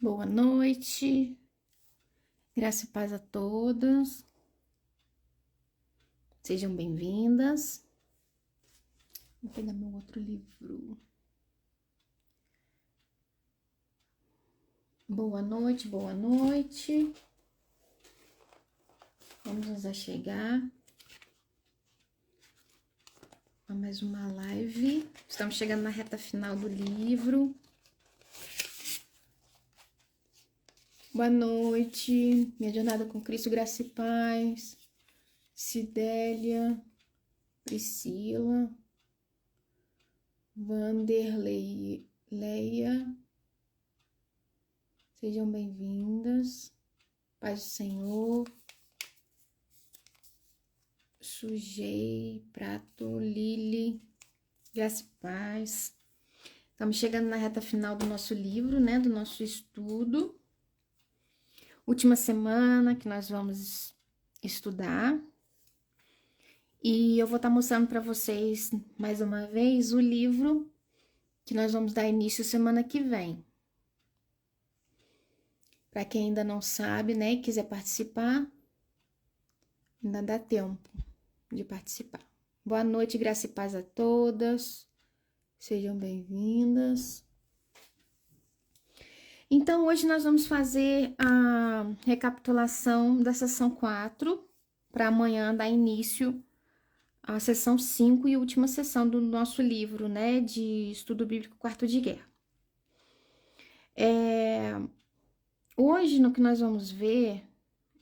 Boa noite, graça e paz a todas, sejam bem-vindas. Vou pegar meu outro livro. Boa noite, boa noite. Vamos nos achegar a mais uma live. Estamos chegando na reta final do livro. Boa noite, minha jornada com Cristo, graça e paz. Cidélia, Priscila, Vanderlei, Leia, sejam bem-vindas. Paz do Senhor. Sujei, Prato, Lili, graça e paz. Estamos chegando na reta final do nosso livro, né? Do nosso estudo. Última semana que nós vamos estudar. E eu vou estar mostrando para vocês, mais uma vez, o livro que nós vamos dar início semana que vem. Para quem ainda não sabe, né, e quiser participar, ainda dá tempo de participar. Boa noite, graça e paz a todas. Sejam bem-vindas. Então, hoje nós vamos fazer a recapitulação da sessão 4, para amanhã dar início à sessão 5 e última sessão do nosso livro, né, de estudo bíblico Quarto de Guerra. Hoje, no que nós vamos ver,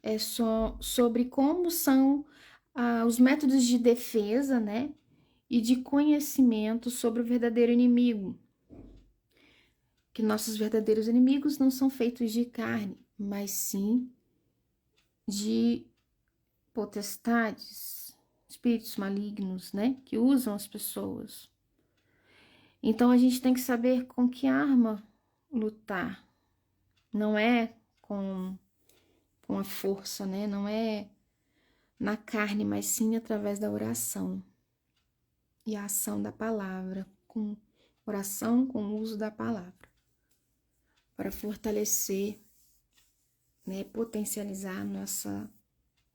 é só sobre como são os métodos de defesa, né, e de conhecimento sobre o verdadeiro inimigo. Que nossos verdadeiros inimigos não são feitos de carne, mas sim de potestades, espíritos malignos, né, que usam as pessoas. Então a gente tem que saber com que arma lutar. Não é com a força, né? Não é na carne, mas sim através da oração e a ação da palavra, com oração, com o uso da palavra, para fortalecer, né, potencializar a nossa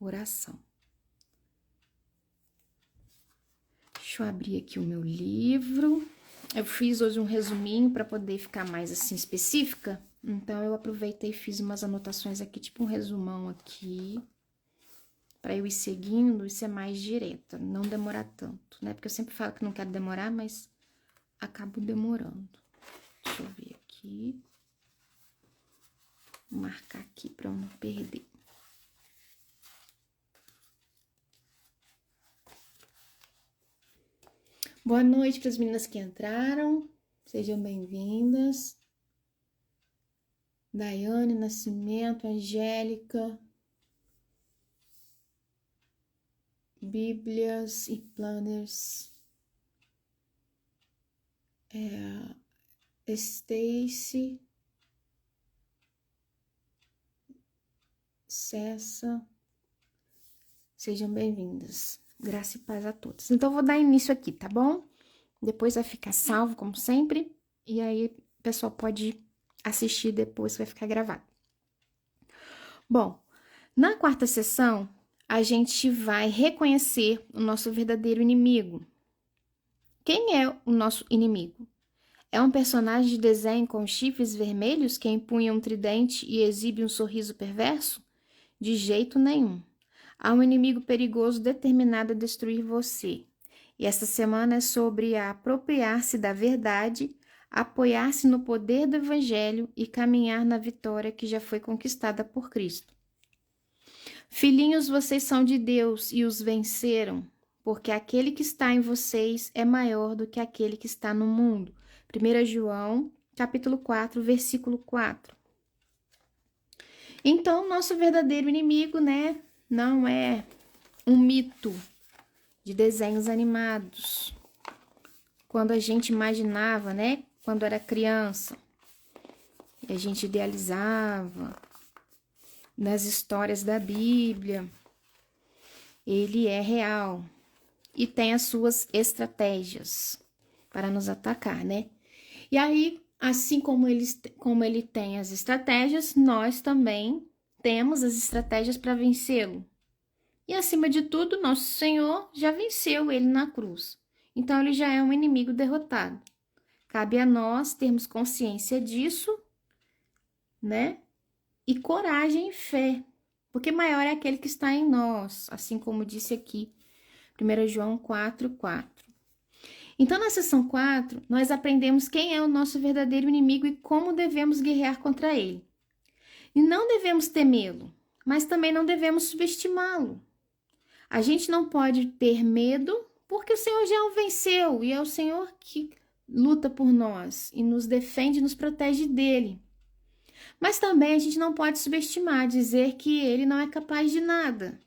oração. Deixa eu abrir aqui o meu livro. Eu fiz hoje um resuminho para poder ficar mais assim específica. Então eu aproveitei e fiz umas anotações aqui, tipo um resumão aqui, para eu ir seguindo e ser mais direta, não demorar tanto, né? Porque eu sempre falo que não quero demorar, mas acabo demorando. Deixa eu ver aqui. Vou marcar aqui para eu não perder. Boa noite para as meninas que entraram. Sejam bem-vindas. Daiane Nascimento, Angélica, Bíblias e planners. Stacy, Cessa, sejam bem-vindas. Graça e paz a todos. Então, eu vou dar início aqui, tá bom? Depois vai ficar salvo, como sempre, e aí o pessoal pode assistir depois, vai ficar gravado. Bom, na quarta sessão, a gente vai reconhecer o nosso verdadeiro inimigo. Quem é o nosso inimigo? É um personagem de desenho com chifres vermelhos que empunha um tridente e exibe um sorriso perverso? De jeito nenhum. Há um inimigo perigoso determinado a destruir você. E esta semana é sobre apropriar-se da verdade, apoiar-se no poder do Evangelho e caminhar na vitória que já foi conquistada por Cristo. Filhinhos, vocês são de Deus e os venceram, porque aquele que está em vocês é maior do que aquele que está no mundo. 1 João, capítulo 4, versículo 4. Então, nosso verdadeiro inimigo, né, não é um mito de desenhos animados. Quando a gente imaginava, né, quando era criança, e a gente idealizava nas histórias da Bíblia, ele é real e tem as suas estratégias para nos atacar, né? E aí, Assim como ele tem as estratégias, nós também temos as estratégias para vencê-lo. E acima de tudo, nosso Senhor já venceu ele na cruz. Então ele já é um inimigo derrotado. Cabe a nós termos consciência disso, né? E coragem e fé, porque maior é aquele que está em nós, assim como disse aqui, 1 João 4:4. Então, na seção 4, nós aprendemos quem é o nosso verdadeiro inimigo e como devemos guerrear contra ele. E não devemos temê-lo, mas também não devemos subestimá-lo. A gente não pode ter medo, porque o Senhor já o venceu e é o Senhor que luta por nós e nos defende e nos protege dele. Mas também a gente não pode subestimar, dizer que ele não é capaz de nada,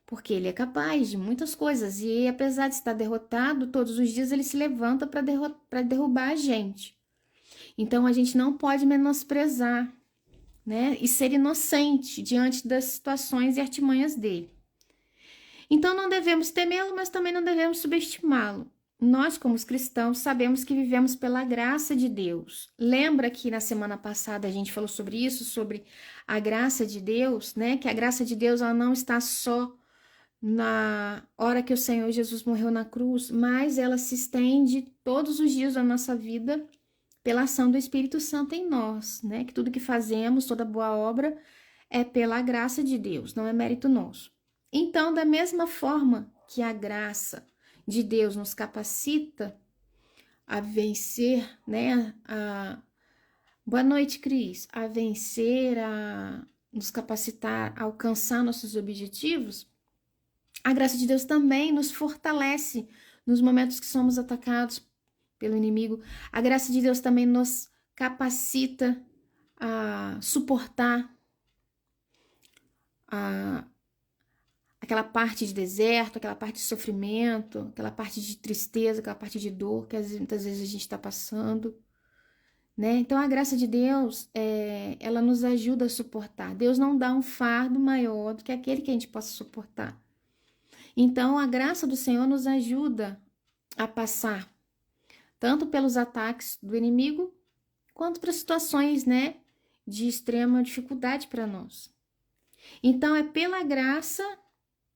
porque ele é capaz de muitas coisas e apesar de estar derrotado, todos os dias ele se levanta para derrubar a gente. Então a gente não pode menosprezar, né, e ser inocente diante das situações e artimanhas dele. Então não devemos temê-lo, mas também não devemos subestimá-lo. Nós, como os cristãos, sabemos que vivemos pela graça de Deus. Lembra que na semana passada a gente falou sobre isso, sobre a graça de Deus, né? Que a graça de Deus ela não está só na hora que o Senhor Jesus morreu na cruz, mas ela se estende todos os dias da nossa vida pela ação do Espírito Santo em nós, né? Que tudo que fazemos, toda boa obra, é pela graça de Deus, não é mérito nosso. Então, da mesma forma que a graça de Deus nos capacita a vencer, né? Boa noite, Cris. A vencer, a nos capacitar a alcançar nossos objetivos, a graça de Deus também nos fortalece nos momentos que somos atacados pelo inimigo. A graça de Deus também nos capacita a suportar aquela parte de deserto, aquela parte de sofrimento, aquela parte de tristeza, aquela parte de dor que muitas vezes a gente está passando, né? Então a graça de Deus, ela nos ajuda a suportar. Deus não dá um fardo maior do que aquele que a gente possa suportar. Então a graça do Senhor nos ajuda a passar tanto pelos ataques do inimigo quanto para situações, né, de extrema dificuldade para nós. Então é pela graça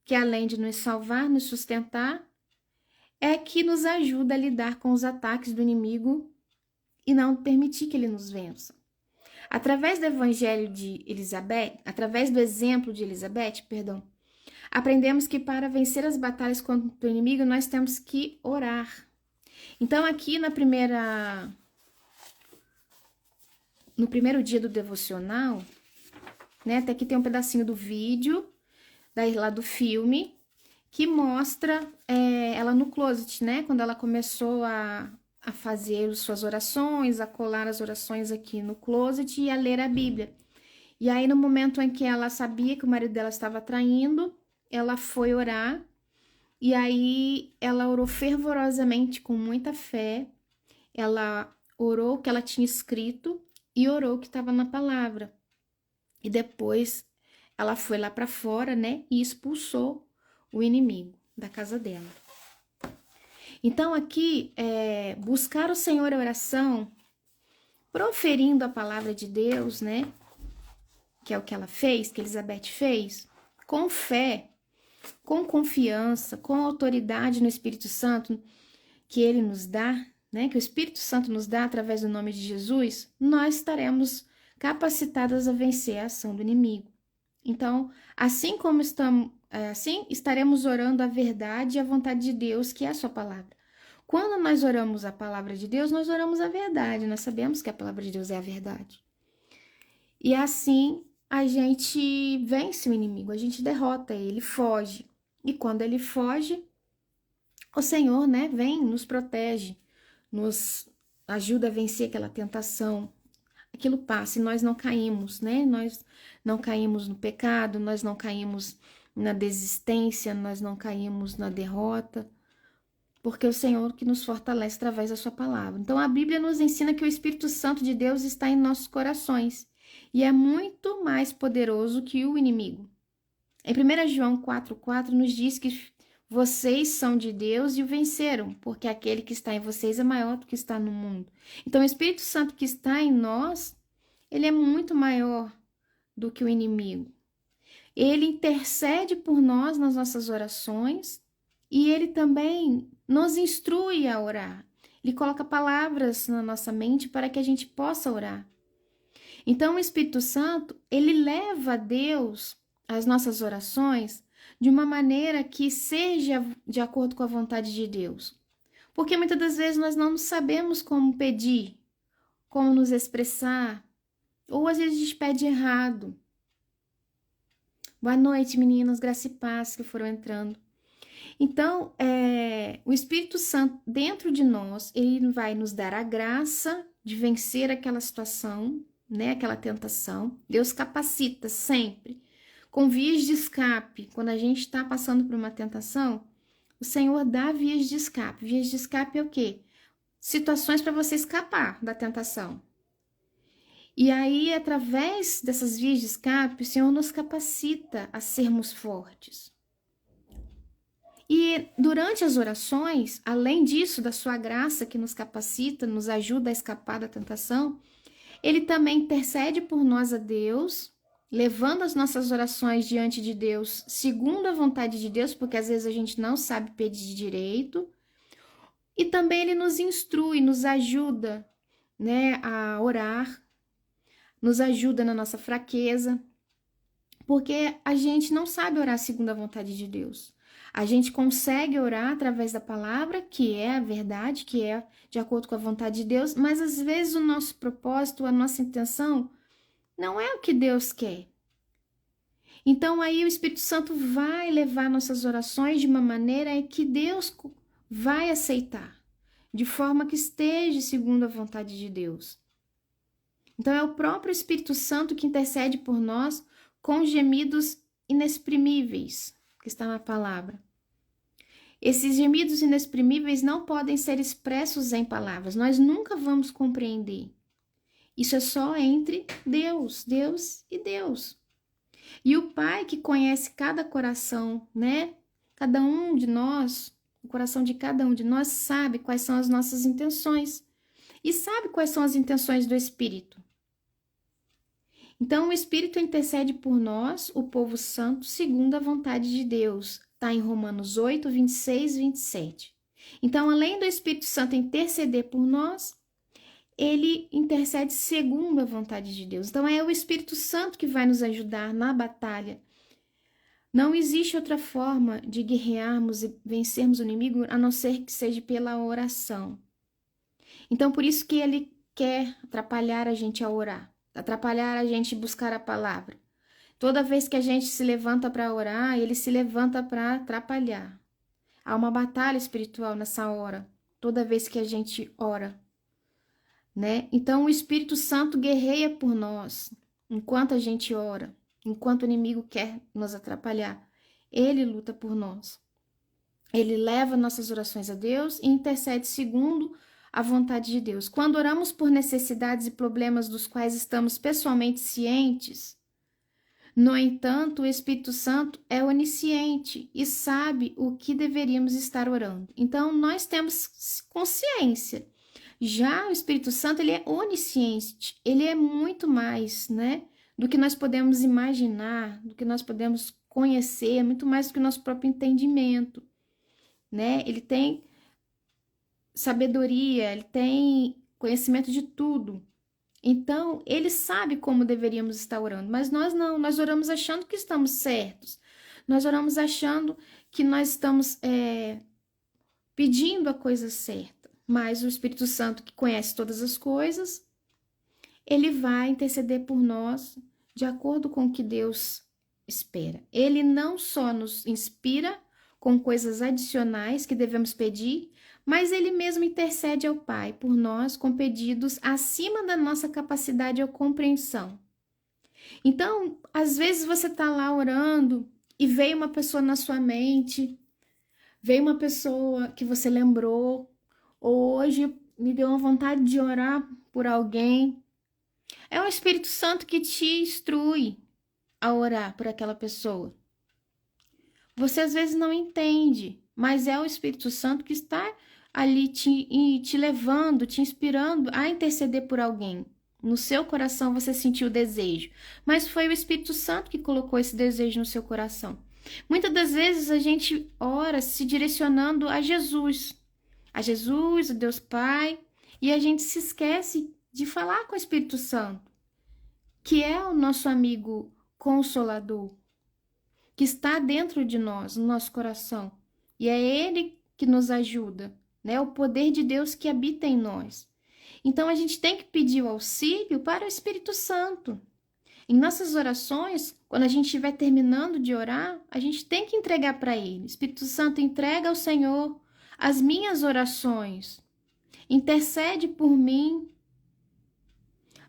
que além de nos salvar, nos sustentar, é que nos ajuda a lidar com os ataques do inimigo e não permitir que ele nos vença. Através do evangelho de Elizabeth, através do exemplo de Elizabeth, aprendemos que para vencer as batalhas contra o inimigo, nós temos que orar. Então aqui no primeiro dia do devocional, né, até aqui tem um pedacinho do vídeo, lá do filme, que mostra ela no closet, né? Quando ela começou a fazer suas orações, a colar as orações aqui no closet e a ler a Bíblia. E aí, no momento em que ela sabia que o marido dela estava traindo, ela foi orar. E aí, ela orou fervorosamente, com muita fé. Ela orou o que ela tinha escrito e orou o que estava na palavra. E depois ela foi lá para fora, né, e expulsou o inimigo da casa dela. Então aqui, buscar o Senhor em oração, proferindo a palavra de Deus, né, que é o que ela fez, que Elizabeth fez, com fé, com confiança, com autoridade no Espírito Santo que ele nos dá, né, que o Espírito Santo nos dá através do nome de Jesus, nós estaremos capacitadas a vencer a ação do inimigo. Então, assim estaremos orando a verdade e a vontade de Deus, que é a sua palavra. Quando nós oramos a palavra de Deus, nós oramos a verdade, nós sabemos que a palavra de Deus é a verdade. E assim, a gente vence o inimigo, a gente derrota ele, foge. E quando ele foge, o Senhor, né, vem, nos protege, nos ajuda a vencer aquela tentação. Aquilo passa e nós não caímos, né? Nós não caímos no pecado, nós não caímos na desistência, nós não caímos na derrota, porque é o Senhor que nos fortalece através da sua palavra. Então a Bíblia nos ensina que o Espírito Santo de Deus está em nossos corações e é muito mais poderoso que o inimigo. Em 1 João 4,4 nos diz que Vocês são de Deus e o venceram, porque aquele que está em vocês é maior do que está no mundo. Então, o Espírito Santo que está em nós, ele é muito maior do que o inimigo. Ele intercede por nós nas nossas orações e ele também nos instrui a orar. Ele coloca palavras na nossa mente para que a gente possa orar. Então, o Espírito Santo, ele leva a Deus as nossas orações de uma maneira que seja de acordo com a vontade de Deus. Porque muitas das vezes nós não sabemos como pedir, como nos expressar, ou às vezes a gente pede errado. Boa noite, meninas, graça e paz que foram entrando. Então, o Espírito Santo dentro de nós, ele vai nos dar a graça de vencer aquela situação, né, aquela tentação. Deus capacita sempre com vias de escape. Quando a gente está passando por uma tentação, o Senhor dá vias de escape. Vias de escape é o quê? Situações para você escapar da tentação. E aí, através dessas vias de escape, o Senhor nos capacita a sermos fortes. E durante as orações, além disso, da sua graça que nos capacita, nos ajuda a escapar da tentação, ele também intercede por nós a Deus, levando as nossas orações diante de Deus, segundo a vontade de Deus, porque às vezes a gente não sabe pedir direito. E também ele nos instrui, nos ajuda, né, a orar, nos ajuda na nossa fraqueza, porque a gente não sabe orar segundo a vontade de Deus. A gente consegue orar através da palavra, que é a verdade, que é de acordo com a vontade de Deus, mas às vezes o nosso propósito, a nossa intenção não é o que Deus quer. Então aí o Espírito Santo vai levar nossas orações de uma maneira que Deus vai aceitar, de forma que esteja segundo a vontade de Deus. Então é o próprio Espírito Santo que intercede por nós com gemidos inexprimíveis, que está na palavra. Esses gemidos inexprimíveis não podem ser expressos em palavras, nós nunca vamos compreender. Isso é só entre Deus e Deus. E o Pai que conhece cada coração, né? Cada um de nós, o coração de cada um de nós sabe quais são as nossas intenções e sabe quais são as intenções do Espírito. Então, o Espírito intercede por nós, o povo santo, segundo a vontade de Deus. Está em Romanos 8, 26 e 27. Então, além do Espírito Santo interceder por nós, ele intercede segundo a vontade de Deus. Então, é o Espírito Santo que vai nos ajudar na batalha. Não existe outra forma de guerrearmos e vencermos o inimigo a não ser que seja pela oração. Então, por isso que ele quer atrapalhar a gente a orar, atrapalhar a gente a buscar a palavra. Toda vez que a gente se levanta para orar, ele se levanta para atrapalhar. Há uma batalha espiritual nessa hora, toda vez que a gente ora, né? Então, o Espírito Santo guerreia por nós, enquanto a gente ora, enquanto o inimigo quer nos atrapalhar. Ele luta por nós. Ele leva nossas orações a Deus e intercede segundo a vontade de Deus. Quando oramos por necessidades e problemas dos quais estamos pessoalmente cientes, no entanto, o Espírito Santo é onisciente e sabe o que deveríamos estar orando. Então, nós temos consciência. Já o Espírito Santo, ele é onisciente, ele é muito mais, né, do que nós podemos imaginar, do que nós podemos conhecer, muito mais do que o nosso próprio entendimento, né? Ele tem sabedoria, ele tem conhecimento de tudo. Então, ele sabe como deveríamos estar orando, mas nós não, nós oramos achando que estamos certos, nós oramos achando que nós estamos pedindo a coisa certa, mas o Espírito Santo, que conhece todas as coisas, ele vai interceder por nós de acordo com o que Deus espera. Ele não só nos inspira com coisas adicionais que devemos pedir, mas ele mesmo intercede ao Pai por nós com pedidos acima da nossa capacidade ou compreensão. Então, às vezes você está lá orando e veio uma pessoa na sua mente, veio uma pessoa que você lembrou, ou hoje me deu uma vontade de orar por alguém. É o Espírito Santo que te instrui a orar por aquela pessoa. Você às vezes não entende, mas é o Espírito Santo que está ali te levando, te inspirando a interceder por alguém. No seu coração você sentiu o desejo, mas foi o Espírito Santo que colocou esse desejo no seu coração. Muitas das vezes a gente ora se direcionando a Jesus, o Deus Pai, e a gente se esquece de falar com o Espírito Santo, que é o nosso amigo consolador, que está dentro de nós, no nosso coração. E é Ele que nos ajuda, né? O poder de Deus que habita em nós. Então a gente tem que pedir o auxílio para o Espírito Santo. Em nossas orações, quando a gente estiver terminando de orar, a gente tem que entregar para Ele. Espírito Santo, entrega ao Senhor as minhas orações. Intercede por mim.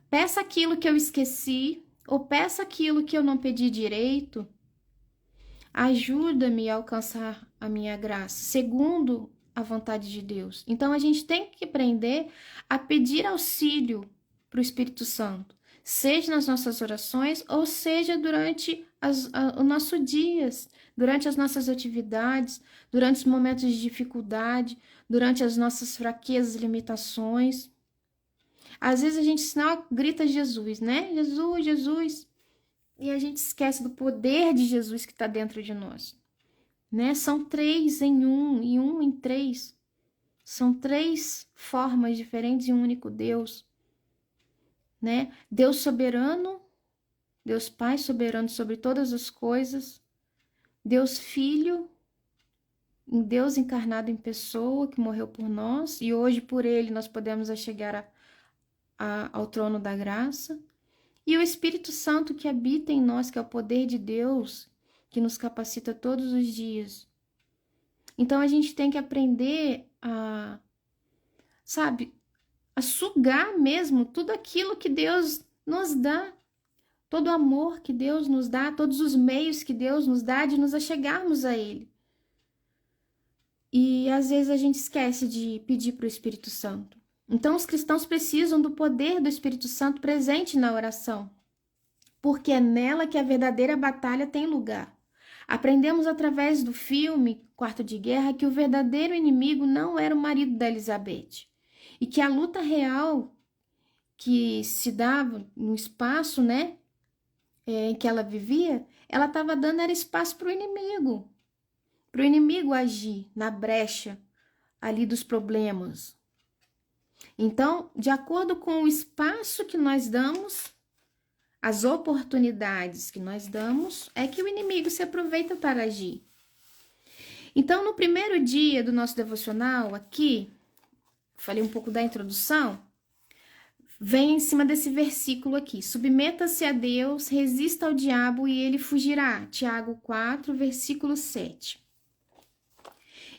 Peça aquilo que eu esqueci, ou peça aquilo que eu não pedi direito. Ajuda-me a alcançar a minha graça, segundo a vontade de Deus. Então, a gente tem que aprender a pedir auxílio para o Espírito Santo, seja nas nossas orações, ou seja durante o nosso dias, durante as nossas atividades, durante os momentos de dificuldade, durante as nossas fraquezas e limitações. Às vezes a gente só grita Jesus, né? Jesus, Jesus. E a gente esquece do poder de Jesus que está dentro de nós, né? São três em um, e um em três. São três formas diferentes de um único Deus, né? Deus soberano, Deus Pai soberano sobre todas as coisas, Deus Filho, Deus encarnado em pessoa, que morreu por nós, e hoje por Ele nós podemos chegar ao trono da graça. E o Espírito Santo que habita em nós, que é o poder de Deus, que nos capacita todos os dias. Então a gente tem que aprender a, sabe, a sugar mesmo tudo aquilo que Deus nos dá, todo o amor que Deus nos dá, todos os meios que Deus nos dá de nos achegarmos a Ele. E às vezes a gente esquece de pedir para o Espírito Santo. Então, os cristãos precisam do poder do Espírito Santo presente na oração, porque é nela que a verdadeira batalha tem lugar. Aprendemos através do filme Quarto de Guerra que o verdadeiro inimigo não era o marido da Elizabeth, e que a luta real que se dava no espaço, né, em que ela vivia, ela estava dando era espaço para o inimigo agir na brecha ali dos problemas. Então, de acordo com o espaço que nós damos, as oportunidades que nós damos, é que o inimigo se aproveita para agir. Então, no primeiro dia do nosso devocional aqui, falei um pouco da introdução, vem em cima desse versículo aqui: submeta-se a Deus, resista ao diabo e ele fugirá. Tiago 4, versículo 7.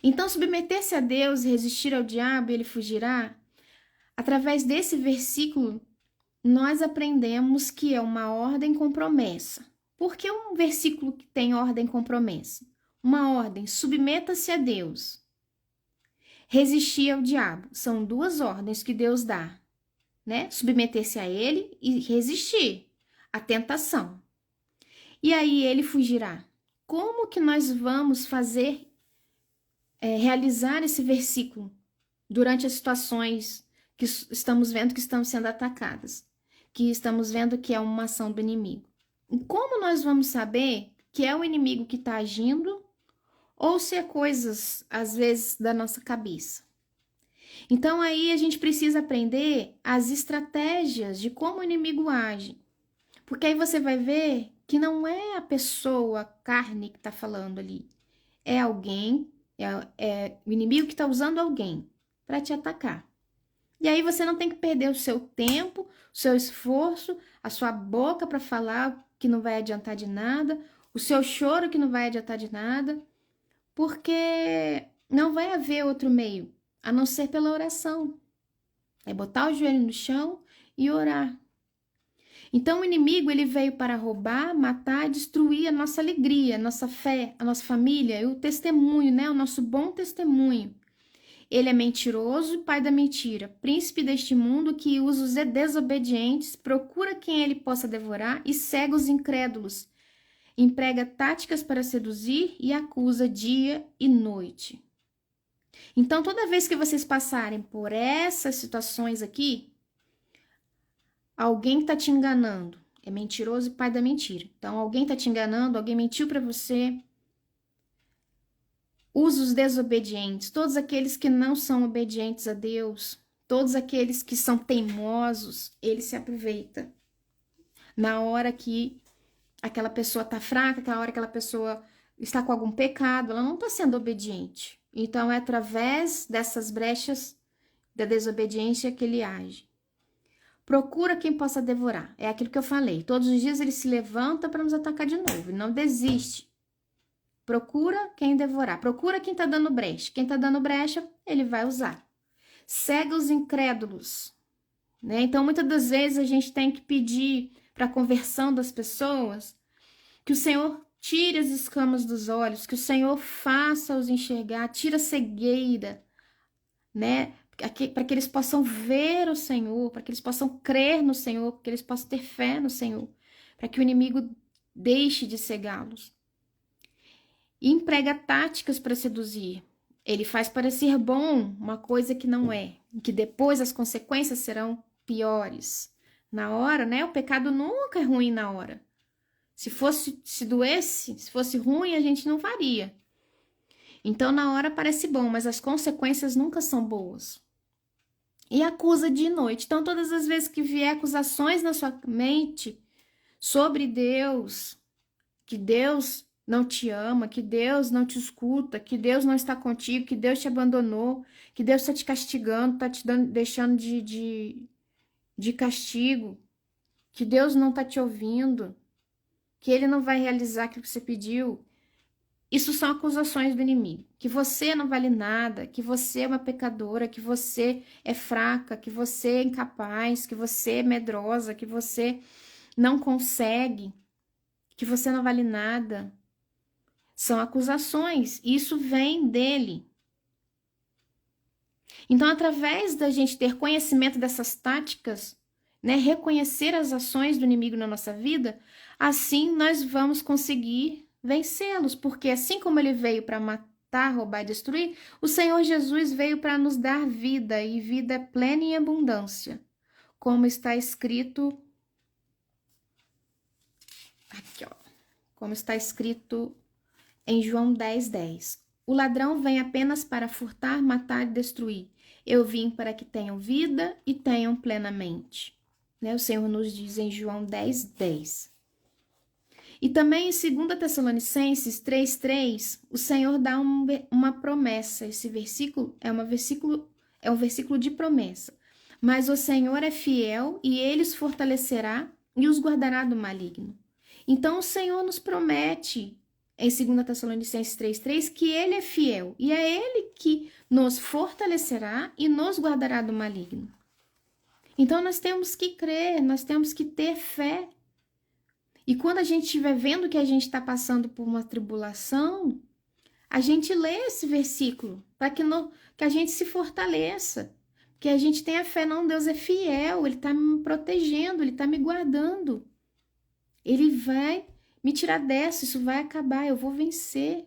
Então, submeter-se a Deus e resistir ao diabo e ele fugirá. Através desse versículo, nós aprendemos que é uma ordem com promessa. Por que um versículo que tem ordem com promessa? Uma ordem, submeta-se a Deus. Resistir ao diabo. São duas ordens que Deus dá, né? Submeter-se a Ele e resistir à tentação. E aí ele fugirá. Como que nós vamos realizar esse versículo durante as situações que estamos vendo que estão sendo atacadas, que estamos vendo que é uma ação do inimigo? E como nós vamos saber que é o inimigo que está agindo ou se é coisas, às vezes, da nossa cabeça? Então, aí a gente precisa aprender as estratégias de como o inimigo age. Porque aí você vai ver que não é a pessoa, a carne que está falando ali. É alguém, é o inimigo que está usando alguém para te atacar. E aí você não tem que perder o seu tempo, o seu esforço, a sua boca para falar que não vai adiantar de nada, o seu choro que não vai adiantar de nada, porque não vai haver outro meio, a não ser pela oração. É botar o joelho no chão e orar. Então o inimigo ele veio para roubar, matar, destruir a nossa alegria, a nossa fé, a nossa família e o testemunho, né? O nosso bom testemunho. Ele é mentiroso, pai da mentira, príncipe deste mundo que usa os desobedientes, procura quem ele possa devorar e cega os incrédulos. emprega táticas para seduzir e acusa dia e noite. Então, toda vez que vocês passarem por essas situações aqui, alguém está te enganando. É mentiroso e pai da mentira. Então, alguém está te enganando, alguém mentiu para você. Os desobedientes, todos aqueles que não são obedientes a Deus, todos aqueles que são teimosos, ele se aproveita. Na hora que aquela pessoa está fraca, na hora que aquela pessoa está com algum pecado, ela não está sendo obediente. Então, é através dessas brechas da desobediência que ele age. Procura quem possa devorar. É aquilo que eu falei. Todos os dias ele se levanta para nos atacar de novo. Ele não desiste. Procura quem devorar. Procura quem está dando brecha. Quem está dando brecha, ele vai usar. Cega os incrédulos. Né? Então, muitas das vezes a gente tem que pedir para a conversão das pessoas que o Senhor tire as escamas dos olhos, que o Senhor faça-os enxergar, tira a cegueira, né? Para que eles possam ver o Senhor, para que eles possam crer no Senhor, para que eles possam ter fé no Senhor, para que o inimigo deixe de cegá-los. E emprega táticas para seduzir. Ele faz parecer bom uma coisa que não é, que depois as consequências serão piores. Na hora, né? O pecado nunca é ruim na hora. Se doesse, se fosse ruim, a gente não faria. Então, na hora parece bom, mas as consequências nunca são boas. E acusa de noite. Então, todas as vezes que vier acusações na sua mente sobre Deus, que Deus não te ama, que Deus não te escuta, que Deus não está contigo, que Deus te abandonou, que Deus está te castigando, está te deixando de castigo, que Deus não está te ouvindo, que Ele não vai realizar aquilo que você pediu. Isso são acusações do inimigo, que você não vale nada, que você é uma pecadora, que você é fraca, que você é incapaz, que você é medrosa, que você não consegue, que você não vale nada. São acusações, isso vem dele. Então, através da gente ter conhecimento dessas táticas, né, reconhecer as ações do inimigo na nossa vida, assim nós vamos conseguir vencê-los, porque assim como ele veio para matar, roubar e destruir, o Senhor Jesus veio para nos dar vida e vida plena e abundância, como está escrito aqui, ó, como está escrito em João 10:10. O ladrão vem apenas para furtar, matar e destruir. Eu vim para que tenham vida e tenham plenamente. Né? O Senhor nos diz em João 10:10. E também em 2 Tessalonicenses 3:3, o Senhor dá uma promessa. Esse versículo é um versículo de promessa. Mas o Senhor é fiel e ele os fortalecerá e os guardará do maligno. Então o Senhor nos promete em 2 Tessalonicenses 3:3 que ele é fiel e é ele que nos fortalecerá e nos guardará do maligno. Então nós temos que crer, nós temos que ter fé. E quando a gente estiver vendo que a gente está passando por uma tribulação, a gente lê esse versículo para que a gente se fortaleça. Que a gente tenha fé, não, Deus é fiel, Ele está me protegendo, Ele está me guardando. Ele vai me tirar dessa, isso vai acabar, eu vou vencer.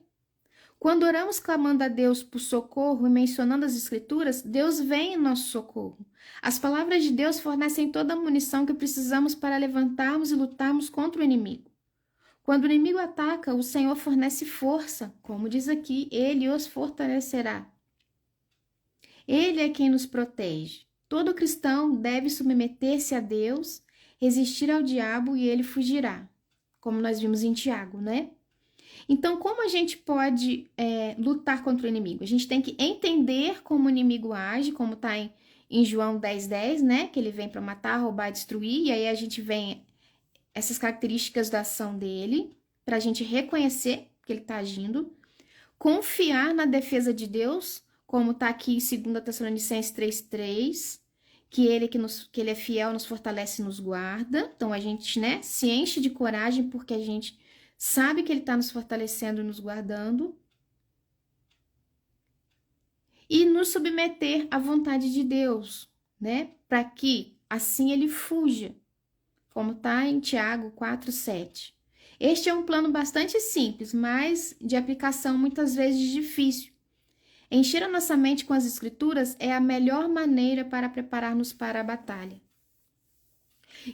Quando oramos clamando a Deus por socorro e mencionando as Escrituras, Deus vem em nosso socorro. As palavras de Deus fornecem toda a munição que precisamos para levantarmos e lutarmos contra o inimigo. Quando o inimigo ataca, o Senhor fornece força, como diz aqui, Ele os fortalecerá. Ele é quem nos protege. Todo cristão deve submeter-se a Deus, resistir ao diabo e ele fugirá, como nós vimos em Tiago, né? Então, como a gente pode lutar contra o inimigo? A gente tem que entender como o inimigo age, como está em João 10:10, né? Que ele vem para matar, roubar, destruir. E aí a gente vem essas características da ação dele, para a gente reconhecer que ele está agindo. Confiar na defesa de Deus, como está aqui em 2 Tessalonicenses 3:3, que ele é fiel, nos fortalece e nos guarda. Então, a gente, né, se enche de coragem porque a gente sabe que ele está nos fortalecendo e nos guardando. E nos submeter à vontade de Deus, né? Para que assim ele fuja, como está em Tiago 4:7. Este é um plano bastante simples, mas de aplicação muitas vezes difícil. Encher a nossa mente com as Escrituras é a melhor maneira para preparar-nos para a batalha.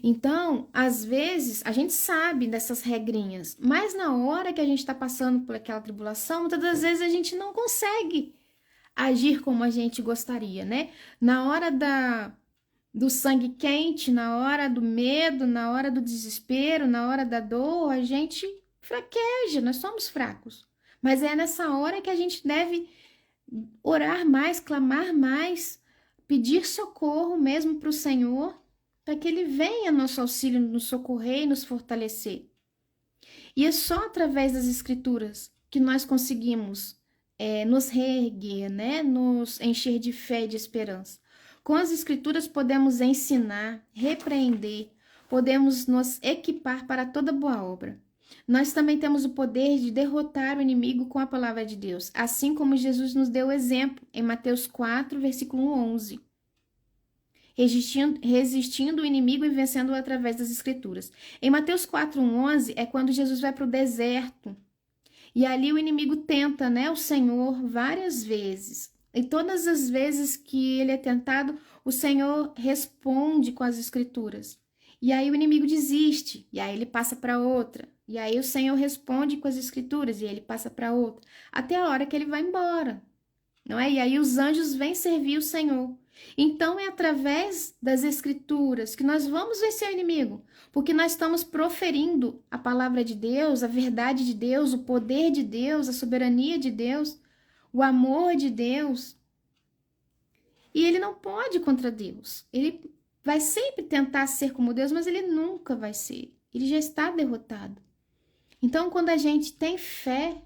Então, às vezes, a gente sabe dessas regrinhas, mas na hora que a gente está passando por aquela tribulação, muitas das vezes a gente não consegue agir como a gente gostaria, né? Na hora do sangue quente, na hora do medo, na hora do desespero, na hora da dor, a gente fraqueja, nós somos fracos. Mas é nessa hora que a gente deve orar mais, clamar mais, pedir socorro mesmo para o Senhor, para que Ele venha nosso auxílio, nos socorrer e nos fortalecer. E é só através das Escrituras que nós conseguimos nos reerguer, né? Nos encher de fé e de esperança. Com as Escrituras podemos ensinar, repreender, podemos nos equipar para toda boa obra. Nós também temos o poder de derrotar o inimigo com a palavra de Deus, assim como Jesus nos deu exemplo em Mateus 4, versículo 11. Resistindo o inimigo e vencendo-o através das Escrituras. Em Mateus 4:11 é quando Jesus vai para o deserto. E ali o inimigo tenta, né, o Senhor várias vezes. E todas as vezes que ele é tentado, o Senhor responde com as Escrituras. E aí o inimigo desiste, e aí ele passa para outra. E aí o Senhor responde com as Escrituras, e ele passa para outra. Até a hora que ele vai embora, não é? E aí os anjos vêm servir o Senhor. Então é através das Escrituras que nós vamos vencer o inimigo, porque nós estamos proferindo a palavra de Deus, a verdade de Deus, o poder de Deus, a soberania de Deus, o amor de Deus. E ele não pode contra Deus. Ele vai sempre tentar ser como Deus, mas ele nunca vai ser. Ele já está derrotado. Então, quando a gente tem fé,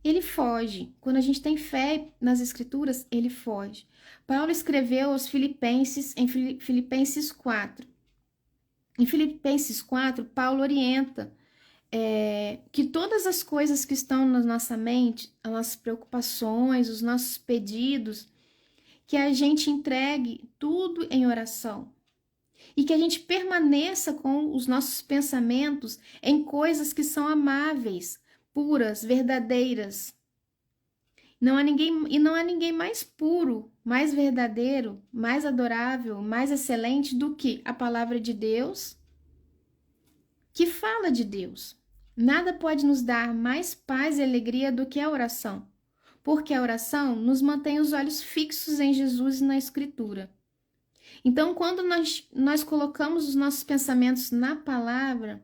ele foge. Quando a gente tem fé nas Escrituras, ele foge. Paulo escreveu aos Filipenses em Filipenses 4. Em Filipenses 4, Paulo orienta que todas as coisas que estão na nossa mente, as nossas preocupações, os nossos pedidos, que a gente entregue tudo em oração. E que a gente permaneça com os nossos pensamentos em coisas que são amáveis, puras, verdadeiras. Não há ninguém mais puro, mais verdadeiro, mais adorável, mais excelente do que a palavra de Deus, que fala de Deus. Nada pode nos dar mais paz e alegria do que a oração, porque a oração nos mantém os olhos fixos em Jesus e na Escritura. Então, quando nós colocamos os nossos pensamentos na palavra,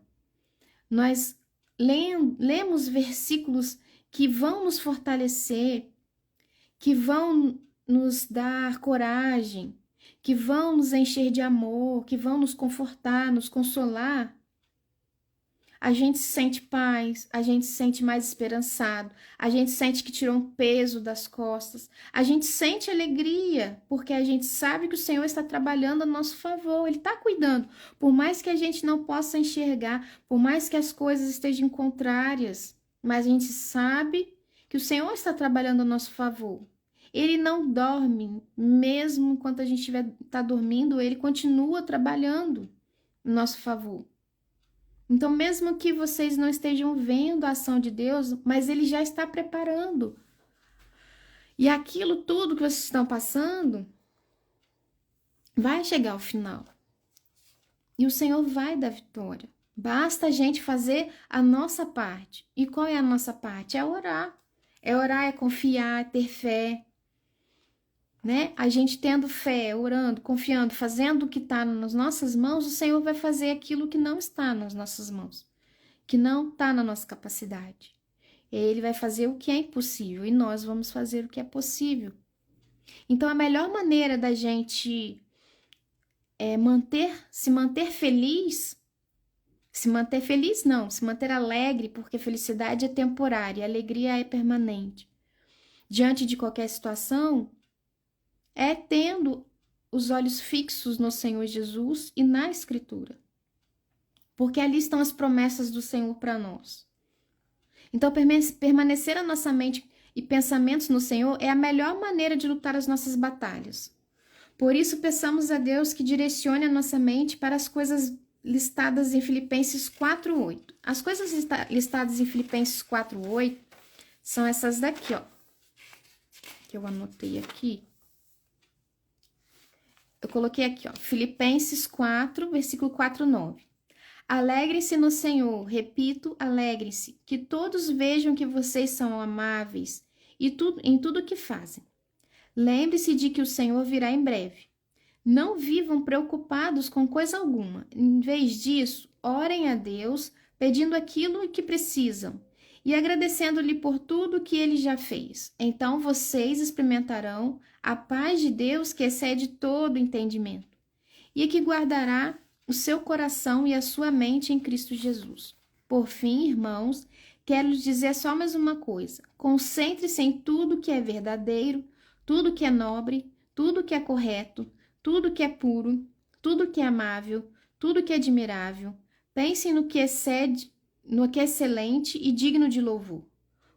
nós lemos versículos que vão nos fortalecer, que vão nos dar coragem, que vão nos encher de amor, que vão nos confortar, nos consolar. A gente sente paz, a gente se sente mais esperançado, a gente sente que tirou um peso das costas, a gente sente alegria, porque a gente sabe que o Senhor está trabalhando a nosso favor, Ele está cuidando. Por mais que a gente não possa enxergar, por mais que as coisas estejam contrárias, mas a gente sabe que o Senhor está trabalhando a nosso favor. Ele não dorme, mesmo enquanto a gente está dormindo, Ele continua trabalhando a nosso favor. Então, mesmo que vocês não estejam vendo a ação de Deus, mas Ele já está preparando. E aquilo tudo que vocês estão passando vai chegar ao final. E o Senhor vai dar vitória. Basta a gente fazer a nossa parte. E qual é a nossa parte? É orar. É orar, é confiar, é ter fé. Né? A gente tendo fé, orando, confiando, fazendo o que está nas nossas mãos, o Senhor vai fazer aquilo que não está nas nossas mãos, que não está na nossa capacidade. Ele vai fazer o que é impossível e nós vamos fazer o que é possível. Então, a melhor maneira da gente se manter feliz não, se manter alegre, porque felicidade é temporária, alegria é permanente. Diante de qualquer situação, é tendo os olhos fixos no Senhor Jesus e na Escritura. Porque ali estão as promessas do Senhor para nós. Então, permanecer a nossa mente e pensamentos no Senhor é a melhor maneira de lutar as nossas batalhas. Por isso, peçamos a Deus que direcione a nossa mente para as coisas listadas em Filipenses 4:8. As coisas listadas em Filipenses 4:8 são essas daqui, ó, que eu anotei aqui. Eu coloquei aqui, ó, Filipenses 4, versículo 4:9. Alegrem-se no Senhor, repito, alegrem-se, que todos vejam que vocês são amáveis em tudo que fazem. Lembre-se de que o Senhor virá em breve. Não vivam preocupados com coisa alguma. Em vez disso, orem a Deus, pedindo aquilo que precisam e agradecendo-lhe por tudo que ele já fez. Então vocês experimentarão a paz de Deus que excede todo entendimento e que guardará o seu coração e a sua mente em Cristo Jesus. Por fim, irmãos, quero lhes dizer só mais uma coisa. Concentre-se em tudo que é verdadeiro, tudo que é nobre, tudo que é correto, tudo que é puro, tudo que é amável, tudo que é admirável. Pensem no que é excelente e digno de louvor.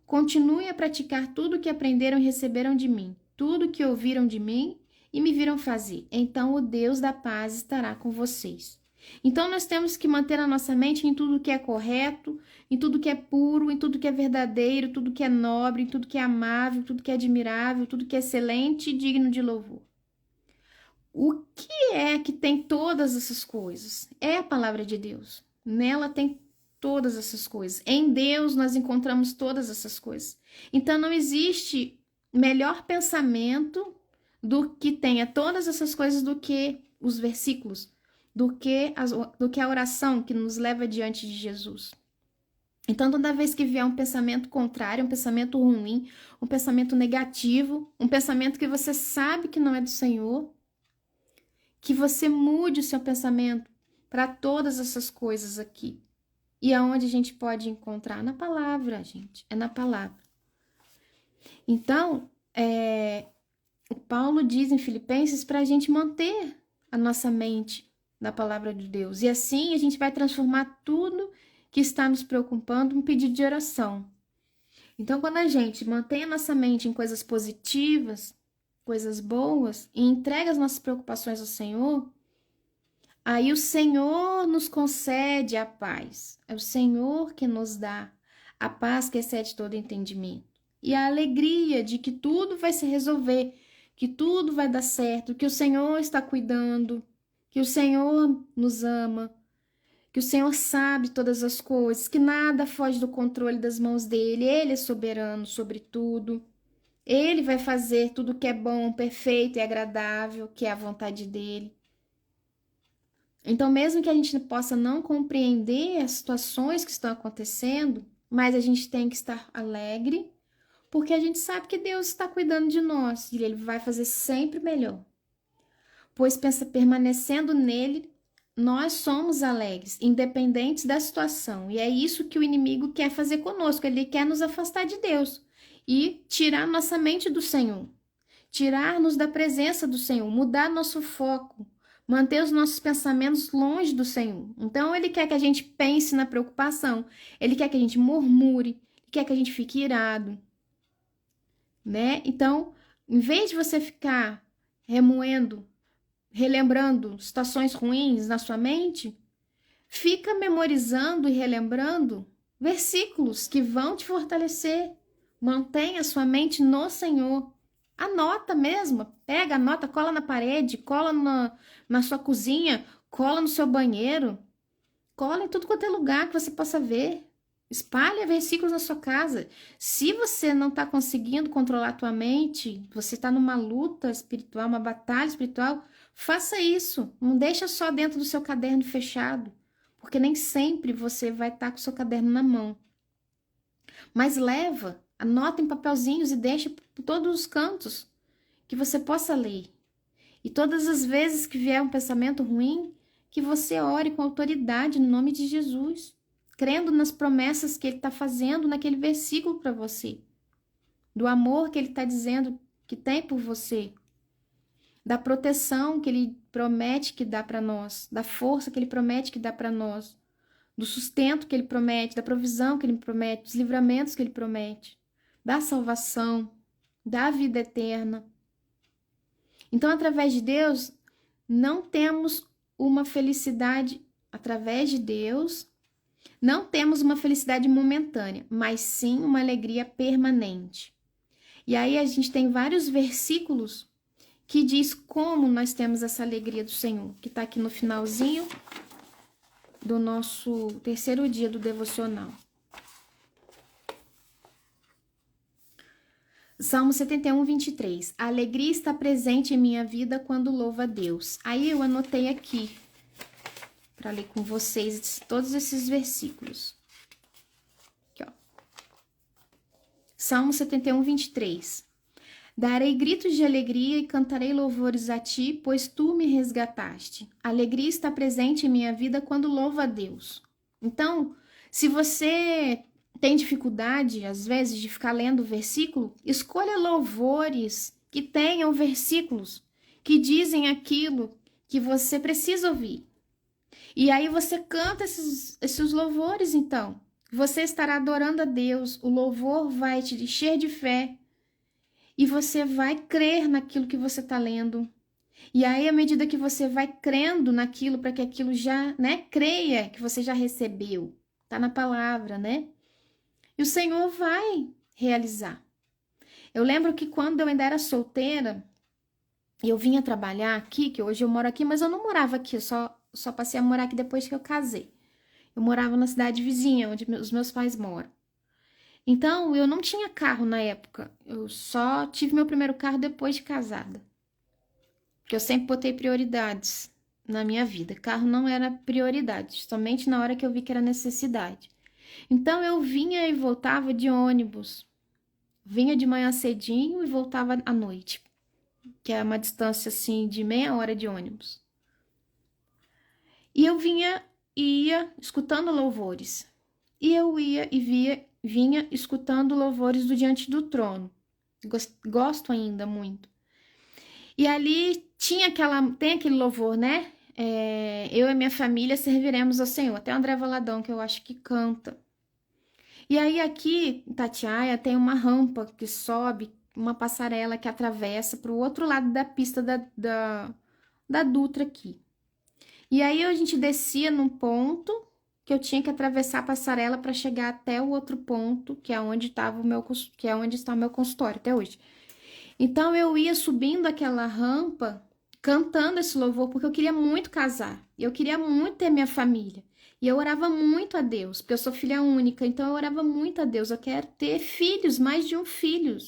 Continuem a praticar tudo o que aprenderam e receberam de mim, tudo que ouviram de mim e me viram fazer. Então o Deus da paz estará com vocês. Então nós temos que manter a nossa mente em tudo que é correto, em tudo que é puro, em tudo que é verdadeiro, tudo que é nobre, em tudo que é amável, tudo que é admirável, tudo que é excelente e digno de louvor. O que é que tem todas essas coisas? É a palavra de Deus. Nela tem todas essas coisas. Em Deus nós encontramos todas essas coisas. Então não existe melhor pensamento do que tenha todas essas coisas do que os versículos, do que a oração que nos leva diante de Jesus. Então, toda vez que vier um pensamento contrário, um pensamento ruim, um pensamento negativo, um pensamento que você sabe que não é do Senhor, que você mude o seu pensamento para todas essas coisas aqui. E aonde a gente pode encontrar? Na palavra, gente. É na palavra. Então, o Paulo diz em Filipenses para a gente manter a nossa mente na palavra de Deus. E assim a gente vai transformar tudo que está nos preocupando em pedido de oração. Então, quando a gente mantém a nossa mente em coisas positivas, coisas boas, e entrega as nossas preocupações ao Senhor, aí o Senhor nos concede a paz. É o Senhor que nos dá a paz que excede todo entendimento. E a alegria de que tudo vai se resolver, que tudo vai dar certo, que o Senhor está cuidando, que o Senhor nos ama, que o Senhor sabe todas as coisas, que nada foge do controle das mãos dele, ele é soberano sobre tudo. Ele vai fazer tudo que é bom, perfeito e agradável, que é a vontade dele. Então, mesmo que a gente possa não compreender as situações que estão acontecendo, mas a gente tem que estar alegre, porque a gente sabe que Deus está cuidando de nós e ele vai fazer sempre melhor. Pois permanecendo nele, nós somos alegres, independentes da situação. E é isso que o inimigo quer fazer conosco. Ele quer nos afastar de Deus e tirar nossa mente do Senhor. Tirar-nos da presença do Senhor, mudar nosso foco, manter os nossos pensamentos longe do Senhor. Então, ele quer que a gente pense na preocupação. Ele quer que a gente murmure. Ele quer que a gente fique irado. Né? Então, em vez de você ficar remoendo, relembrando situações ruins na sua mente, fica memorizando e relembrando versículos que vão te fortalecer. Mantenha a sua mente no Senhor. Anota mesmo, pega, anota, cola na parede, cola na sua cozinha, cola no seu banheiro, cola em tudo quanto é lugar que você possa ver. Espalha versículos na sua casa. Se você não está conseguindo controlar a tua mente, você está numa luta espiritual, uma batalha espiritual, faça isso. Não deixa só dentro do seu caderno fechado, porque nem sempre você vai estar com o seu caderno na mão. Mas leva, anota em papelzinhos e deixa por todos os cantos que você possa ler. E todas as vezes que vier um pensamento ruim, que você ore com autoridade no nome de Jesus, crendo nas promessas que ele está fazendo naquele versículo para você, do amor que ele está dizendo que tem por você, da proteção que ele promete que dá para nós, da força que ele promete que dá para nós, do sustento que ele promete, da provisão que ele promete, dos livramentos que ele promete, da salvação, da vida eterna. Então, através de Deus, não temos uma felicidade através de Deus, não temos uma felicidade momentânea, mas sim uma alegria permanente. E aí a gente tem vários versículos que diz como nós temos essa alegria do Senhor, que está aqui no finalzinho do nosso terceiro dia do devocional. Salmo 71, 23. A alegria está presente em minha vida quando louvo a Deus. Aí eu anotei aqui, para ler com vocês todos esses versículos. Aqui, ó. Salmo 71, 23. Darei gritos de alegria e cantarei louvores a ti, pois tu me resgataste. A alegria está presente em minha vida quando louvo a Deus. Então, se você tem dificuldade, às vezes, de ficar lendo o versículo, escolha louvores que tenham versículos que dizem aquilo que você precisa ouvir. E aí você canta esses louvores, então. Você estará adorando a Deus, o louvor vai te encher de fé e você vai crer naquilo que você está lendo. E aí, à medida que você vai crendo naquilo, para que aquilo já, né, creia que você já recebeu, tá na palavra, né? E o Senhor vai realizar. Eu lembro que quando eu ainda era solteira, eu vinha trabalhar aqui, que hoje eu moro aqui, mas eu não morava aqui, eu só passei a morar aqui depois que eu casei. Eu morava na cidade vizinha, onde os meus pais moram. Então, eu não tinha carro na época. Eu só tive meu primeiro carro depois de casada. Porque eu sempre botei prioridades na minha vida. Carro não era prioridade, somente na hora que eu vi que era necessidade. Então, eu vinha e voltava de ônibus. Vinha de manhã cedinho e voltava à noite, que é uma distância assim de meia hora de ônibus. E eu vinha e ia escutando louvores. E eu ia e vinha escutando louvores do Diante do Trono. Gosto ainda muito. E ali tem aquele louvor, né? Eu e minha família serviremos ao Senhor. Até o André Valadão, que eu acho que canta. E aí aqui, em Itatiaia, tem uma rampa que sobe, uma passarela que atravessa para o outro lado da pista da Dutra aqui. E aí a gente descia num ponto que eu tinha que atravessar a passarela para chegar até o outro ponto, que é onde está o meu consultório até hoje. Então eu ia subindo aquela rampa, cantando esse louvor, porque eu queria muito casar. Eu queria muito ter minha família. E eu orava muito a Deus, porque eu sou filha única, então eu orava muito a Deus. Eu quero ter filhos, mais de um filho.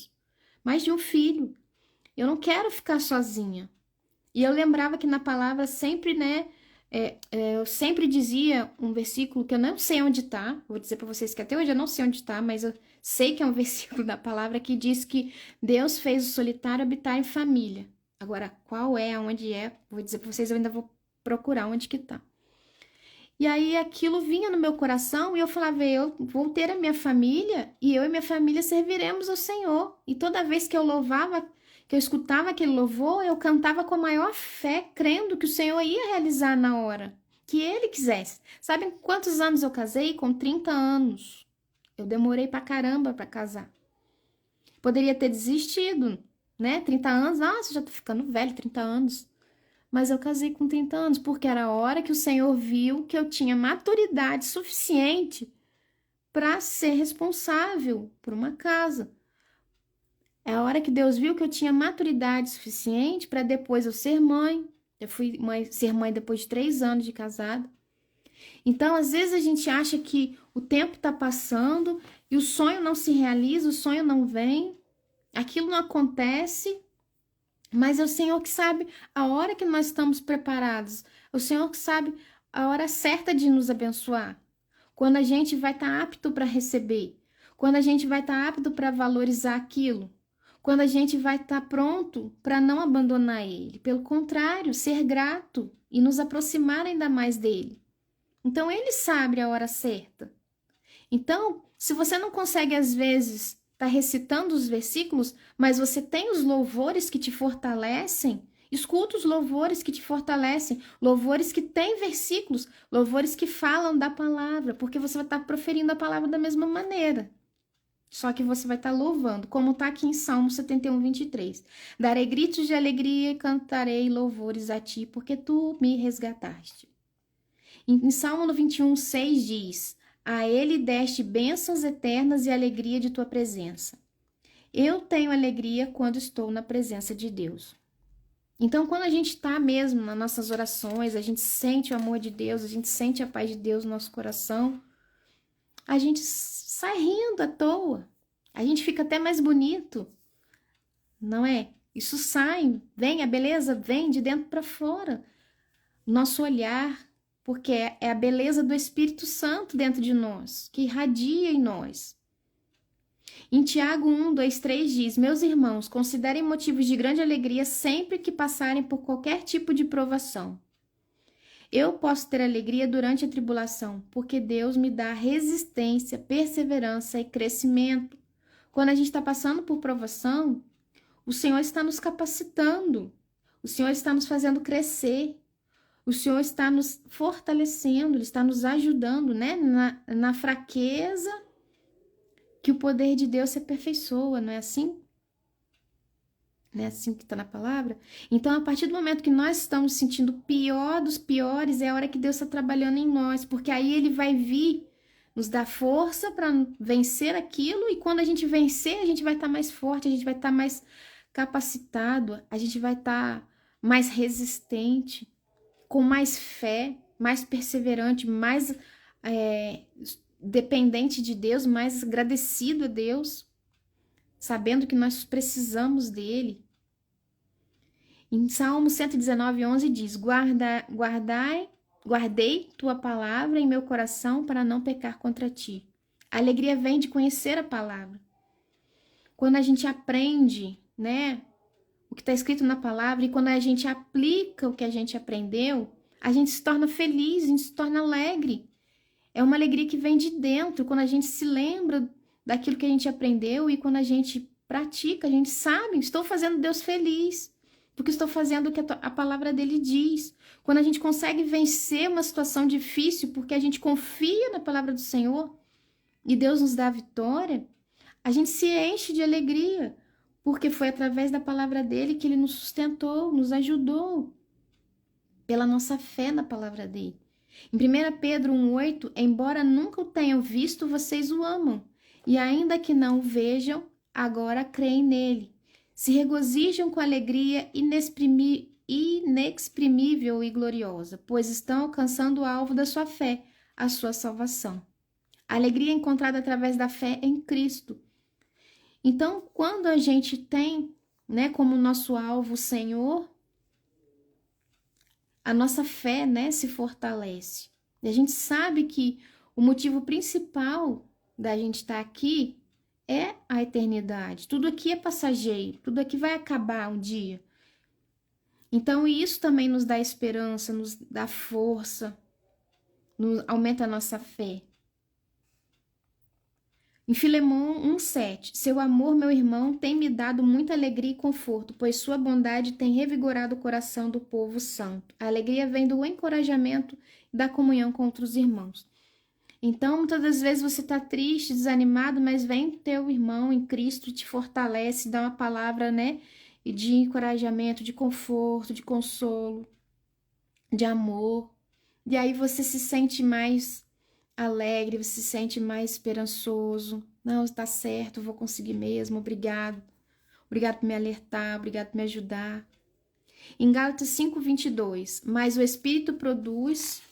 Eu não quero ficar sozinha. E eu lembrava que na palavra sempre, né, eu sempre dizia um versículo que eu não sei onde tá. Vou dizer para vocês que até hoje eu não sei onde tá, mas eu sei que é um versículo da palavra que diz que Deus fez o solitário habitar em família. Agora, qual é, aonde é? Vou dizer para vocês, eu ainda vou procurar onde que tá. E aí aquilo vinha no meu coração e eu falava, eu vou ter a minha família e eu e minha família serviremos ao Senhor. E toda vez que eu louvava, que eu escutava aquele louvor, eu cantava com a maior fé, crendo que o Senhor ia realizar na hora, que Ele quisesse. Sabem quantos anos eu casei? Com 30 anos. Eu demorei pra caramba pra casar. Poderia ter desistido, né? 30 anos, nossa, já tô ficando velho, 30 anos. Mas eu casei com 30 anos, porque era a hora que o Senhor viu que eu tinha maturidade suficiente para ser responsável por uma casa. É a hora que Deus viu que eu tinha maturidade suficiente para depois eu ser mãe. Eu fui ser mãe depois de 3 anos de casada. Então, às vezes a gente acha que o tempo está passando e o sonho não se realiza, o sonho não vem, aquilo não acontece. Mas é o Senhor que sabe a hora que nós estamos preparados. É o Senhor que sabe a hora certa de nos abençoar. Quando a gente vai estar apto para receber. Quando a gente vai estar apto para valorizar aquilo. Quando a gente vai estar pronto para não abandonar Ele. Pelo contrário, ser grato e nos aproximar ainda mais dEle. Então, Ele sabe a hora certa. Então, se você não consegue, às vezes, tá recitando os versículos, mas você tem os louvores que te fortalecem, escuta os louvores que te fortalecem, louvores que têm versículos, louvores que falam da palavra, porque você vai estar proferindo a palavra da mesma maneira. Só que você vai estar louvando, como está aqui em Salmo 71, 23. Darei gritos de alegria e cantarei louvores a ti, porque tu me resgataste. Em Salmo no 21:6 diz: A ele deste bênçãos eternas e alegria de tua presença. Eu tenho alegria quando estou na presença de Deus. Então, quando a gente está mesmo nas nossas orações, a gente sente o amor de Deus, a gente sente a paz de Deus no nosso coração, a gente sai rindo à toa. A gente fica até mais bonito, não é? Isso sai, vem, a beleza vem de dentro para fora. Nosso olhar, porque é a beleza do Espírito Santo dentro de nós, que irradia em nós. Em Tiago 1:2-3 diz: Meus irmãos, considerem motivos de grande alegria sempre que passarem por qualquer tipo de provação. Eu posso ter alegria durante a tribulação, porque Deus me dá resistência, perseverança e crescimento. Quando a gente está passando por provação, o Senhor está nos capacitando, o Senhor está nos fazendo crescer, o Senhor está nos fortalecendo, Ele está nos ajudando, né? Na fraqueza, que o poder de Deus se aperfeiçoa, não é assim? Não é assim que está na palavra? Então, a partir do momento que nós estamos sentindo o pior dos piores, é a hora que Deus está trabalhando em nós, porque aí Ele vai vir nos dar força para vencer aquilo, e quando a gente vencer, a gente vai estar mais forte, a gente vai estar mais capacitado, a gente vai estar mais resistente, com mais fé, mais perseverante, mais dependente de Deus, mais agradecido a Deus, sabendo que nós precisamos dele. Em Salmo 119:11 diz: Guardei tua palavra em meu coração para não pecar contra ti. A alegria vem de conhecer a palavra. Quando a gente aprende, né, o que está escrito na palavra, e quando a gente aplica o que a gente aprendeu, a gente se torna feliz, a gente se torna alegre. É uma alegria que vem de dentro, quando a gente se lembra daquilo que a gente aprendeu e quando a gente pratica, a gente sabe, estou fazendo Deus feliz, porque estou fazendo o que a palavra dele diz. Quando a gente consegue vencer uma situação difícil, porque a gente confia na palavra do Senhor e Deus nos dá a vitória, a gente se enche de alegria, porque foi através da palavra dele que ele nos sustentou, nos ajudou, pela nossa fé na palavra dele. Em 1 Pedro 1:8, embora nunca o tenham visto, vocês o amam, e ainda que não o vejam, agora creem nele. Se regozijam com alegria inexprimível e gloriosa, pois estão alcançando o alvo da sua fé, a sua salvação. A alegria é encontrada através da fé em Cristo. Então, quando a gente tem, né, como nosso alvo o Senhor, a nossa fé, né, se fortalece. E a gente sabe que o motivo principal da gente estar aqui é a eternidade. Tudo aqui é passageiro, tudo aqui vai acabar um dia. Então, isso também nos dá esperança, nos dá força, aumenta a nossa fé. Em Filemon 1:7, seu amor, meu irmão, tem me dado muita alegria e conforto, pois sua bondade tem revigorado o coração do povo santo. A alegria vem do encorajamento e da comunhão com outros irmãos. Então, muitas das vezes você está triste, desanimado, mas vem teu irmão em Cristo, te fortalece, dá uma palavra, né, de encorajamento, de conforto, de consolo, de amor. E aí você se sente mais alegre, você se sente mais esperançoso. Não, está certo, vou conseguir mesmo, obrigado. Obrigado por me alertar, obrigado por me ajudar. Em Gálatas 5:22, mas o Espírito produz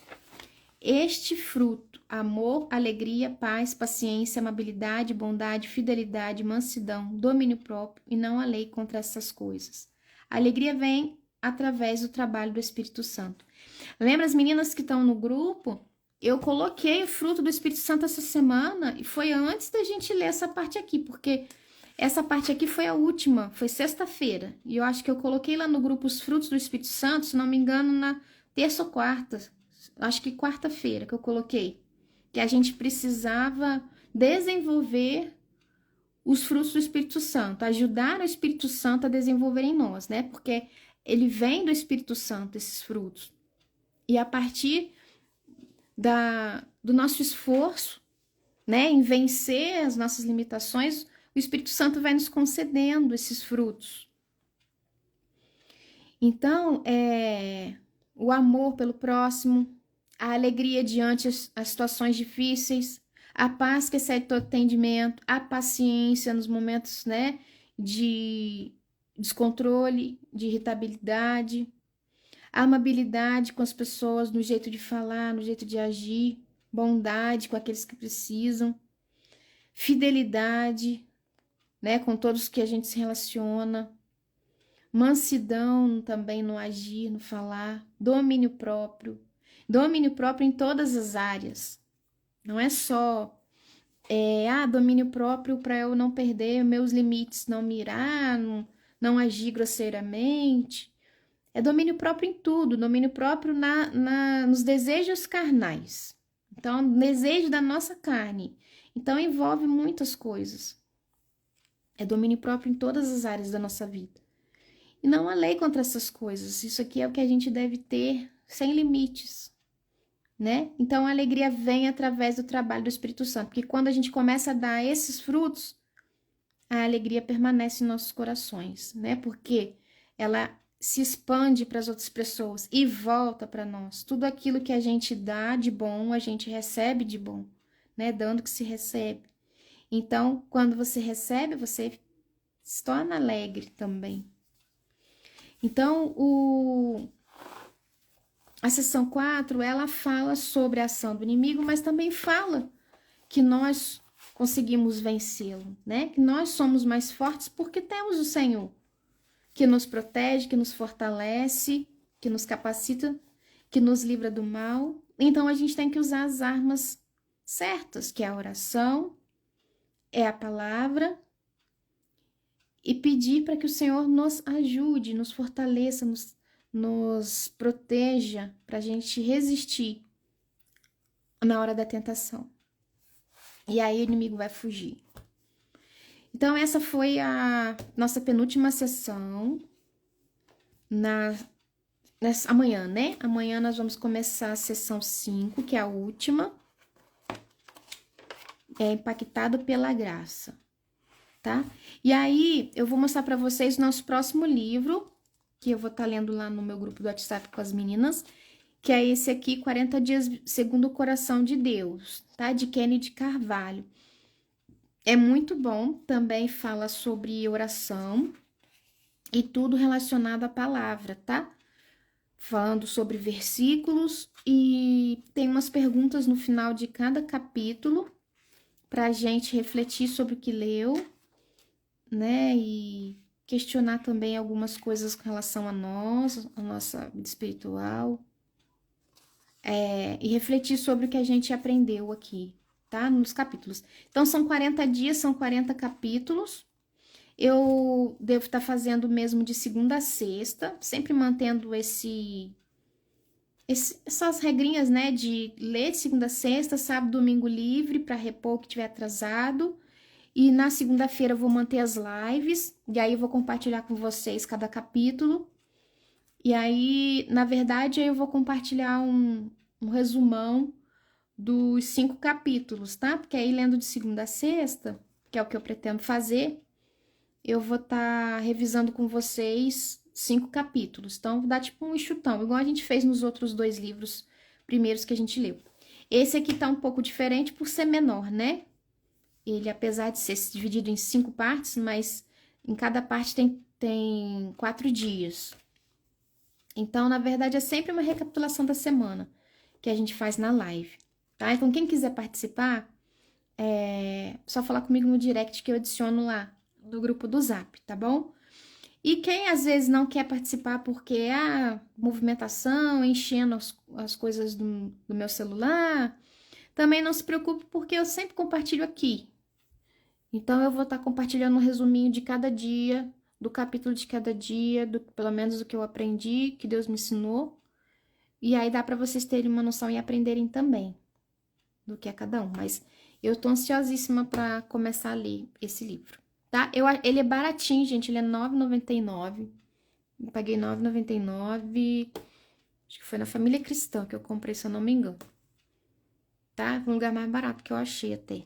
este fruto: amor, alegria, paz, paciência, amabilidade, bondade, fidelidade, mansidão, domínio próprio, e não há lei contra essas coisas. A alegria vem através do trabalho do Espírito Santo. Lembra as meninas que estão no grupo? Eu coloquei o fruto do Espírito Santo essa semana e foi antes da gente ler essa parte aqui, porque essa parte aqui foi a última, foi sexta-feira. E eu acho que eu coloquei lá no grupo os frutos do Espírito Santo, se não me engano, na terça ou quarta. Acho que quarta-feira que eu coloquei. Que a gente precisava desenvolver os frutos do Espírito Santo, ajudar o Espírito Santo a desenvolver em nós, né? Porque ele vem do Espírito Santo, esses frutos. E a partir do nosso esforço, né, em vencer as nossas limitações, o Espírito Santo vai nos concedendo esses frutos. Então, o amor pelo próximo, a alegria diante as situações difíceis, a paz que excede todo entendimento, a paciência nos momentos, né, de descontrole, de irritabilidade, a amabilidade com as pessoas, no jeito de falar, no jeito de agir, bondade com aqueles que precisam, fidelidade, né, com todos que a gente se relaciona, mansidão também no agir, no falar, domínio próprio em todas as áreas. Não é só domínio próprio para eu não perder meus limites, não mirar, não agir grosseiramente. É domínio próprio em tudo, domínio próprio nos desejos carnais. Então, desejo da nossa carne. Então, envolve muitas coisas. É domínio próprio em todas as áreas da nossa vida. E não há lei contra essas coisas. Isso aqui é o que a gente deve ter sem limites, né? Então, a alegria vem através do trabalho do Espírito Santo. Porque quando a gente começa a dar esses frutos, a alegria permanece em nossos corações, né? Porque ela se expande para as outras pessoas e volta para nós. Tudo aquilo que a gente dá de bom, a gente recebe de bom, né? Dando que se recebe. Então, quando você recebe, você se torna alegre também. Então, a seção 4, ela fala sobre a ação do inimigo, mas também fala que nós conseguimos vencê-lo, né? Que nós somos mais fortes porque temos o Senhor, que nos protege, que nos fortalece, que nos capacita, que nos livra do mal. Então, a gente tem que usar as armas certas, que é a oração, é a palavra, e pedir para que o Senhor nos ajude, nos fortaleça, nos proteja, para a gente resistir na hora da tentação. E aí o inimigo vai fugir. Então, essa foi a nossa penúltima sessão amanhã, né? Amanhã nós vamos começar a sessão 5, que é a última. É impactado pela graça, tá? E aí, eu vou mostrar para vocês o nosso próximo livro, que eu vou estar lendo lá no meu grupo do WhatsApp com as meninas, que é esse aqui, 40 Dias Segundo o Coração de Deus, tá? De Kennedy Carvalho. É muito bom, também fala sobre oração e tudo relacionado à palavra, tá? Falando sobre versículos e tem umas perguntas no final de cada capítulo para a gente refletir sobre o que leu, né? E questionar também algumas coisas com relação a nós, a nossa vida espiritual. E refletir sobre o que a gente aprendeu aqui, tá? Nos capítulos. Então, são 40 dias, são 40 capítulos. Eu devo estar fazendo mesmo de segunda a sexta, sempre mantendo essas regrinhas, né? De ler de segunda a sexta, sábado, domingo livre, para repor o que tiver atrasado. E na segunda-feira eu vou manter as lives, e aí eu vou compartilhar com vocês cada capítulo. E aí, na verdade, eu vou compartilhar um resumão dos 5 capítulos, tá? Porque aí, lendo de segunda a sexta, que é o que eu pretendo fazer, eu vou estar revisando com vocês 5 capítulos. Então, vou dar tipo um enxutão, igual a gente fez nos outros 2 livros primeiros que a gente leu. Esse aqui tá um pouco diferente por ser menor, né? Ele, apesar de ser dividido em 5 partes, mas em cada parte tem 4 dias. Então, na verdade, é sempre uma recapitulação da semana que a gente faz na live, tá? Então, quem quiser participar, só falar comigo no direct que eu adiciono lá no grupo do Zap, tá bom? E quem às vezes não quer participar porque movimentação, enchendo as coisas do meu celular, também não se preocupe porque eu sempre compartilho aqui. Então, eu vou estar compartilhando um resuminho de cada dia, do capítulo de cada dia, pelo menos do que eu aprendi, que Deus me ensinou. E aí dá para vocês terem uma noção e aprenderem também do que é cada um. Mas eu tô ansiosíssima para começar a ler esse livro, tá? Ele é baratinho, gente, ele é R$ 9,99. Eu paguei R$ 9,99. Acho que foi na Família Cristã que eu comprei, se eu não me engano. Tá? Um lugar mais barato que eu achei até.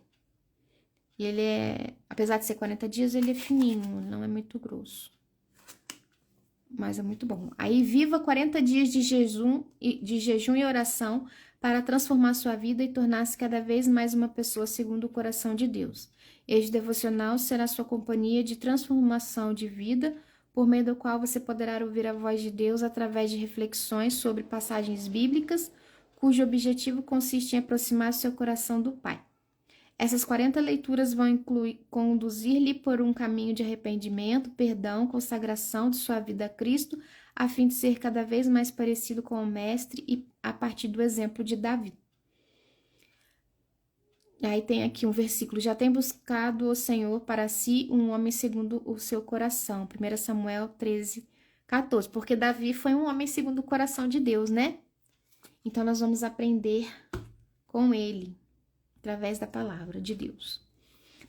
E ele apesar de ser 40 dias, ele é fininho, não é muito grosso. Mas é muito bom. Aí, viva 40 dias de jejum e oração para transformar sua vida e tornar-se cada vez mais uma pessoa segundo o coração de Deus. Este devocional será sua companhia de transformação de vida, por meio do qual você poderá ouvir a voz de Deus através de reflexões sobre passagens bíblicas, cujo objetivo consiste em aproximar seu coração do Pai. Essas 40 leituras vão conduzir-lhe por um caminho de arrependimento, perdão, consagração de sua vida a Cristo, a fim de ser cada vez mais parecido com o Mestre e a partir do exemplo de Davi. Aí tem aqui um versículo: já tem buscado o Senhor para si um homem segundo o seu coração. 1 Samuel 13, 14. Porque Davi foi um homem segundo o coração de Deus, né? Então nós vamos aprender com ele, através da palavra de Deus.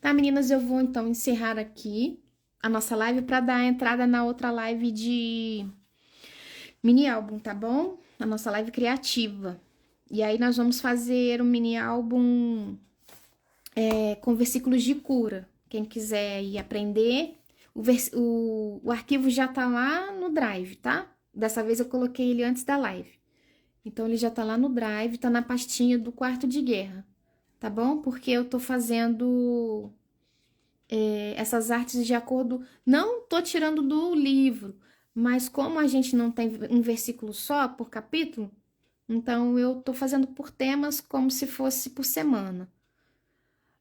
Tá, meninas? Eu vou então encerrar aqui a nossa live para dar a entrada na outra live de mini álbum, tá bom? A nossa live criativa. E aí nós vamos fazer um mini álbum com versículos de cura. Quem quiser ir aprender, o arquivo já tá lá no Drive, tá? Dessa vez eu coloquei ele antes da live. Então ele já tá lá no Drive, tá na pastinha do quarto de guerra, tá bom? Porque eu tô fazendo essas artes de acordo... Não tô tirando do livro, mas como a gente não tem um versículo só por capítulo, então eu tô fazendo por temas como se fosse por semana,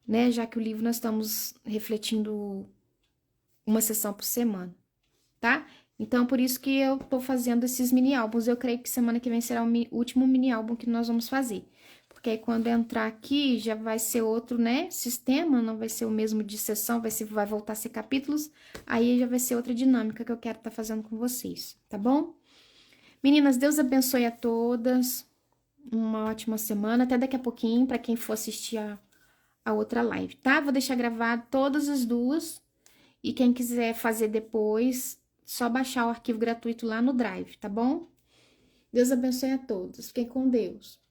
né? Já que o livro nós estamos refletindo uma sessão por semana, tá? Então, por isso que eu tô fazendo esses mini álbuns. Eu creio que semana que vem será o último mini álbum que nós vamos fazer. Porque aí quando entrar aqui já vai ser outro, né, sistema, não vai ser o mesmo de sessão, vai voltar a ser capítulos. Aí já vai ser outra dinâmica que eu quero estar fazendo com vocês, tá bom? Meninas, Deus abençoe a todas. Uma ótima semana. Até daqui a pouquinho, para quem for assistir a outra live, tá? Vou deixar gravado todas as duas. E quem quiser fazer depois, só baixar o arquivo gratuito lá no Drive, tá bom? Deus abençoe a todos. Fiquem com Deus.